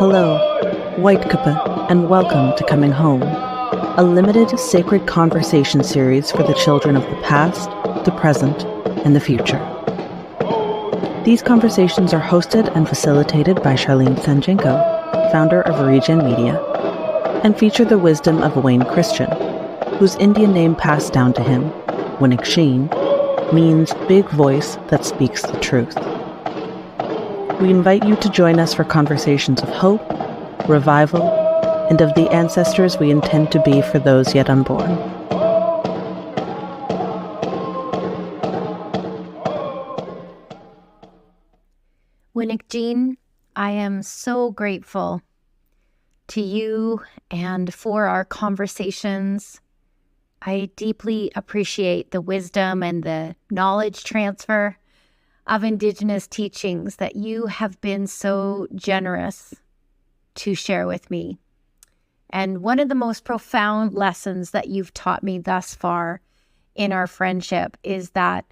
Hello, Wenecwtsin, and welcome to Coming Home, a limited sacred conversation series for the children of the past, the present, and the future. These conversations are hosted and facilitated by Charlene, founder of reGEN Media, and feature the wisdom of Wenecwtsin, whose Indian name passed down to him, Wenecwtsin, means big voice that speaks the truth. We invite you to join us for conversations of hope, revival, and of the ancestors we intend to be for those yet unborn. Wenecwtsin, I am so grateful to you and for our conversations. I deeply appreciate the wisdom and the knowledge transfer of Indigenous teachings that you have been so generous to share with me. And one of the most profound lessons that you've taught me thus far in our friendship is that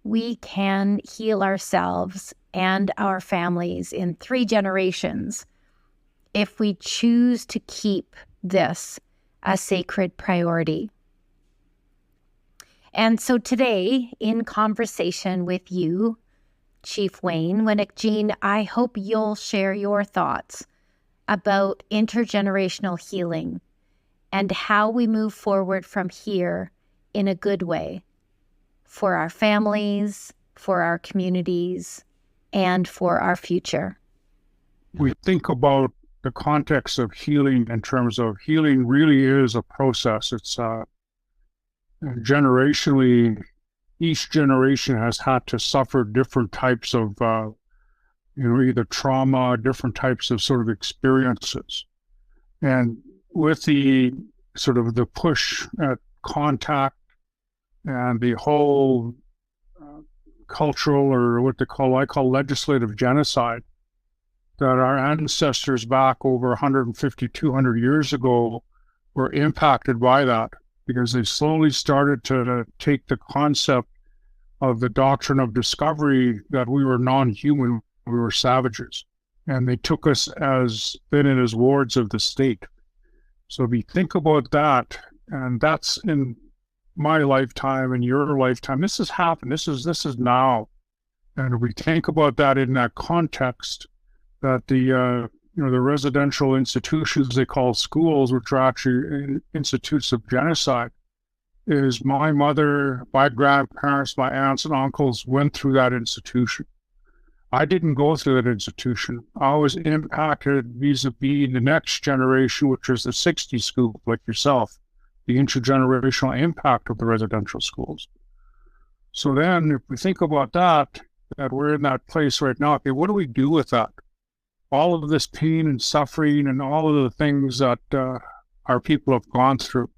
we can heal ourselves and our families in 3 generations if we choose to keep this a sacred priority. And so today, in conversation with you, Chief Wenecwtsin, I hope you'll share your thoughts about intergenerational healing and how we move forward from here in a good way for our families, for our communities, and for our future. We think about the context of healing in terms of healing really is a process. It's generationally, each generation has had to suffer different types of, either trauma, different types of sort of experiences. And with the sort of the push at contact and the whole cultural, or what I call legislative genocide, that our ancestors back over 150, 200 years ago were impacted by that, because they slowly started to take the concept of the doctrine of discovery that we were non-human, we were savages. And they took us as then and as wards of the state. So if you think about that, and that's in my lifetime and your lifetime, this has happened, this is now. And if we think about that in that context, that the residential institutions they call schools, which are actually institutes of genocide, is my mother, my grandparents, my aunts and uncles went through that institution. I didn't go through that institution. I was impacted vis-a-vis the next generation, which is the 60 school, like yourself, the intergenerational impact of the residential schools. So then if we think about that we're in that place right now, okay, what do we do with that? All of this pain and suffering and all of the things that our people have gone through.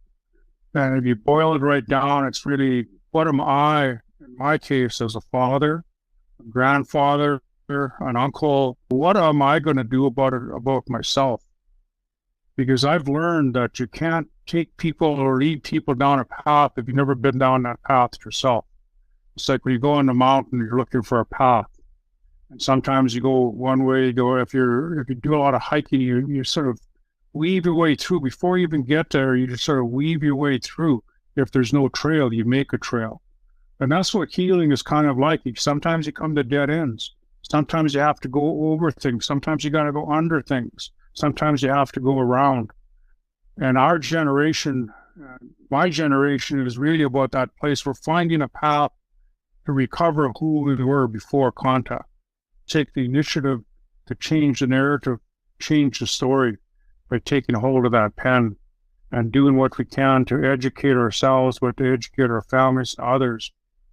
And if you boil it right down, it's really, what am I, in my case, as a father, a grandfather, an uncle, what am I going to do about myself? Because I've learned that you can't take people or lead people down a path if you've never been down that path yourself. It's like when you go on the mountain, you're looking for a path. And sometimes you go one way, if you do a lot of hiking, you sort of weave your way through. Before you even get there, you just sort of weave your way through. If there's no trail, you make a trail. And that's what healing is kind of like. Sometimes you come to dead ends. Sometimes you have to go over things. Sometimes you got to go under things. Sometimes you have to go around. And our generation, my generation, is really about that place. We're finding a path to recover who we were before contact. Take the initiative to change the narrative, change the story by taking hold of that pen and doing what we can to educate ourselves, but to educate our families and others,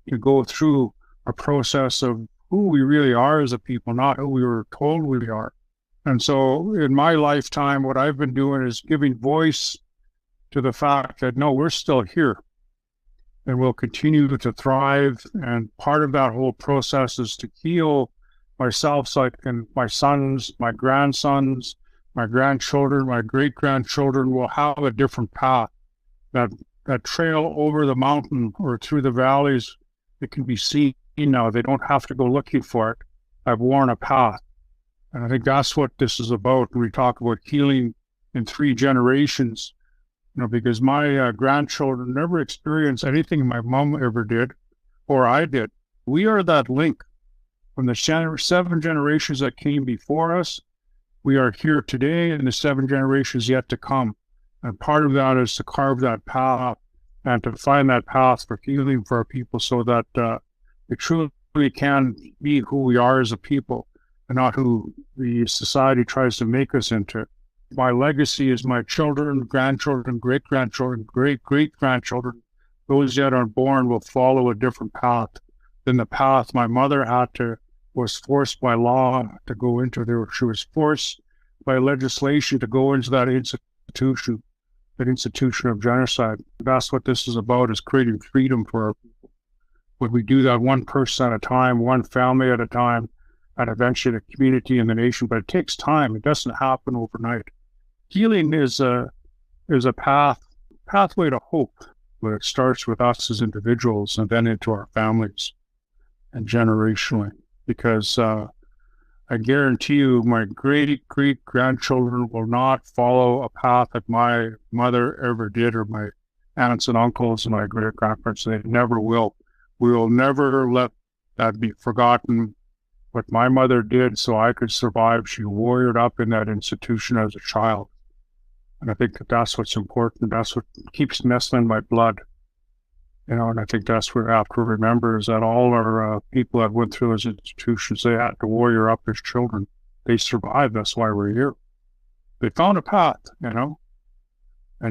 to go through a process of who we really are as a people, not who we were told we are. And so in my lifetime, what I've been doing is giving voice to the fact that, no, we're still here and we'll continue to thrive. And part of that whole process is to heal myself so I can, my sons, my grandsons, my grandchildren, my great-grandchildren will have a different path. That trail over the mountain or through the valleys, it can be seen now. They don't have to go looking for it. I've worn a path. And I think that's what this is about when we talk about healing in 3 generations, because my grandchildren never experienced anything my mom ever did or I did. We are that link. From the 7 generations that came before us, we are here today, and the 7 generations yet to come. And part of that is to carve that path and to find that path for healing for our people, so that it truly can be who we are as a people and not who the society tries to make us into. My legacy is my children, grandchildren, great-grandchildren, great-great-grandchildren. Those yet unborn will follow a different path than the path my mother was forced by law to go into. She was forced by legislation to go into that institution of genocide. That's what this is about, is creating freedom for our people. When we do that one person at a time, one family at a time, and eventually the community and the nation, but it takes time. It doesn't happen overnight. Healing is a pathway to hope, but it starts with us as individuals and then into our families and generationally. Because I guarantee you, my great-great-grandchildren will not follow a path that my mother ever did, or my aunts and uncles and my great-grandparents. They never will. We will never let that be forgotten. What my mother did so I could survive, she warriored up in that institution as a child. And I think that's what's important. That's what keeps Nestlin in my blood. And I think that's what we have to remember, is that all our people that went through those institutions, they had to warrior up as children. They survived. That's why we're here. They found a path, And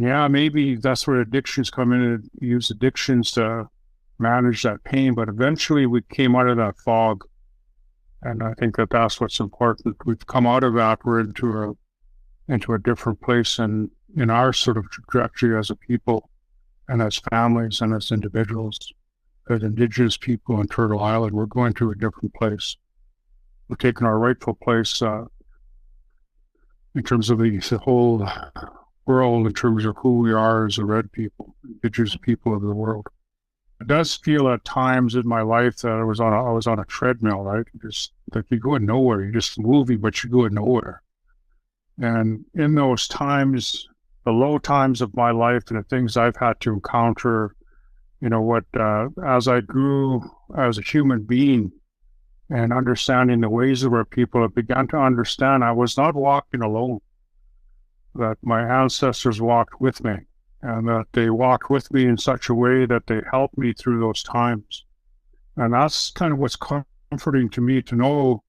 yeah, maybe that's where addictions come in, and use addictions to manage that pain. But eventually we came out of that fog. And I think that's what's important. We've come out of that. We're into a different place in our sort of trajectory as a people, and as families, and as individuals, as Indigenous people in Turtle Island. We're going to a different place. We're taking our rightful place in terms of the whole world, in terms of who we are as a red people, Indigenous people of the world. It does feel at times in my life that I was on a treadmill, right? Just like you're going nowhere. You're just moving, but you're going nowhere. And in those times, the low times of my life and the things I've had to encounter, as I grew as a human being and understanding the ways of our people, I began to understand I was not walking alone, that my ancestors walked with me, and that they walked with me in such a way that they helped me through those times. And that's kind of what's comforting to me, to know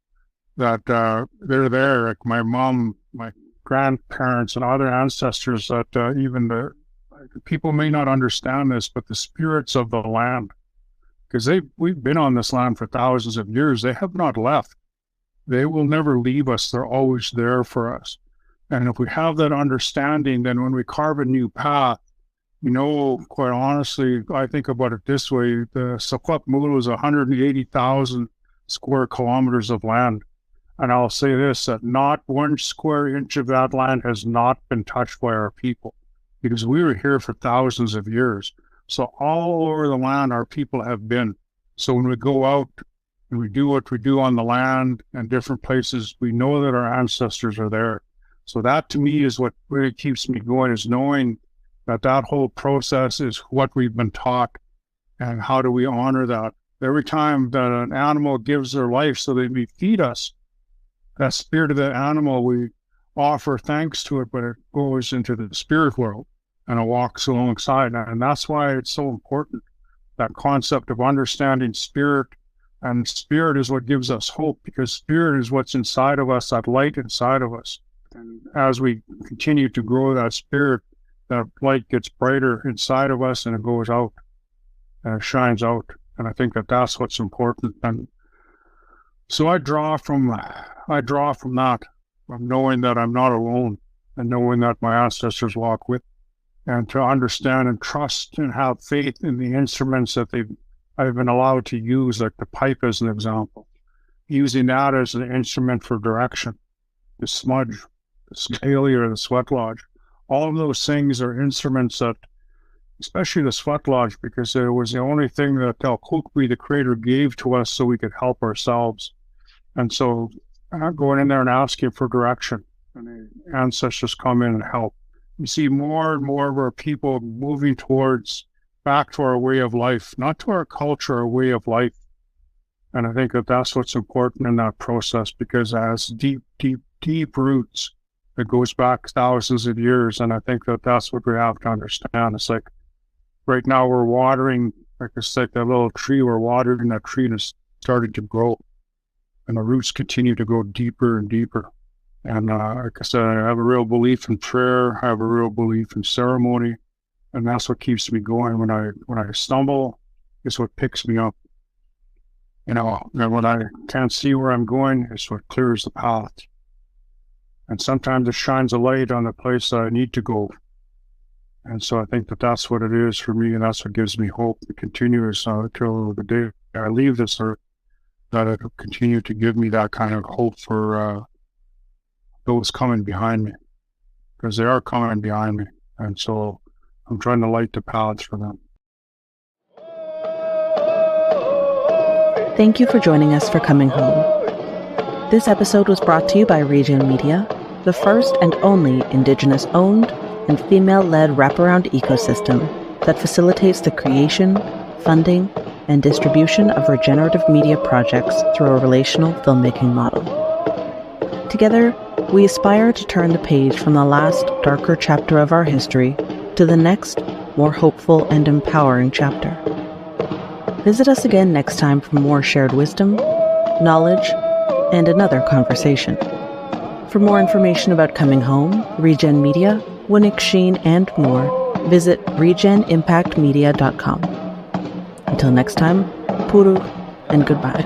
that they're there, like my mom, my grandparents, and other ancestors, that even the people may not understand this, but the spirits of the land, because we've been on this land for thousands of years, they have not left. They will never leave us. They're always there for us. And if we have that understanding, then when we carve a new path, quite honestly, I think about it this way: the Secwepemcúlecw is 180,000 square kilometers of land. And I'll say this, that not 1 square inch of that land has not been touched by our people, because we were here for thousands of years. So all over the land, our people have been. So when we go out and we do what we do on the land and different places, we know that our ancestors are there. So that to me is what really keeps me going, is knowing that whole process is what we've been taught, and how do we honor that. Every time that an animal gives their life so they may feed us, that spirit of the animal, we offer thanks to it, but it goes into the spirit world and it walks alongside. And that's why it's so important, that concept of understanding spirit. And spirit is what gives us hope, because spirit is what's inside of us, that light inside of us. And as we continue to grow that spirit, that light gets brighter inside of us, and it goes out and it shines out. And I think that's what's important. And so I draw from that, from knowing that I'm not alone, and knowing that my ancestors walk with, and to understand and trust and have faith in the instruments that I've been allowed to use, like the pipe as an example, using that as an instrument for direction, the smudge, the scaly, or the sweat lodge. All of those things are instruments that, especially the sweat lodge, because it was the only thing that Telkukwi, the creator, gave to us so we could help ourselves. And so going in there and asking for direction. And the ancestors come in and help. You see more and more of our people moving towards back to our way of life, not to our culture, our way of life. And I think that that's what's important in that process, because it has deep, deep, deep roots that goes back thousands of years. And I think that that's what we have to understand. It's like right now we're watering, like it's like that little tree, we're watering that tree and it's starting to grow. And the roots continue to go deeper and deeper. And like I said, I have a real belief in prayer. I have a real belief in ceremony. And that's what keeps me going. When I stumble, it's what picks me up. And when I can't see where I'm going, it's what clears the path. And sometimes it shines a light on the place that I need to go. And so I think that that's what it is for me, and that's what gives me hope. It continues until the day I leave this earth, that it'll continue to give me that kind of hope for those coming behind me, because they are coming behind me. And so I'm trying to light the paths for them. Thank you for joining us for Coming Home. This episode was brought to you by reGEN Media, the first and only Indigenous-owned and female-led wraparound ecosystem that facilitates the creation, funding, and distribution of regenerative media projects through a relational filmmaking model. Together, we aspire to turn the page from the last darker chapter of our history to the next, more hopeful and empowering chapter. Visit us again next time for more shared wisdom, knowledge, and another conversation. For more information about Coming Home, reGEN Media, Wenecwtsin, and more, visit regenimpactmedia.com. Until next time, puru and goodbye.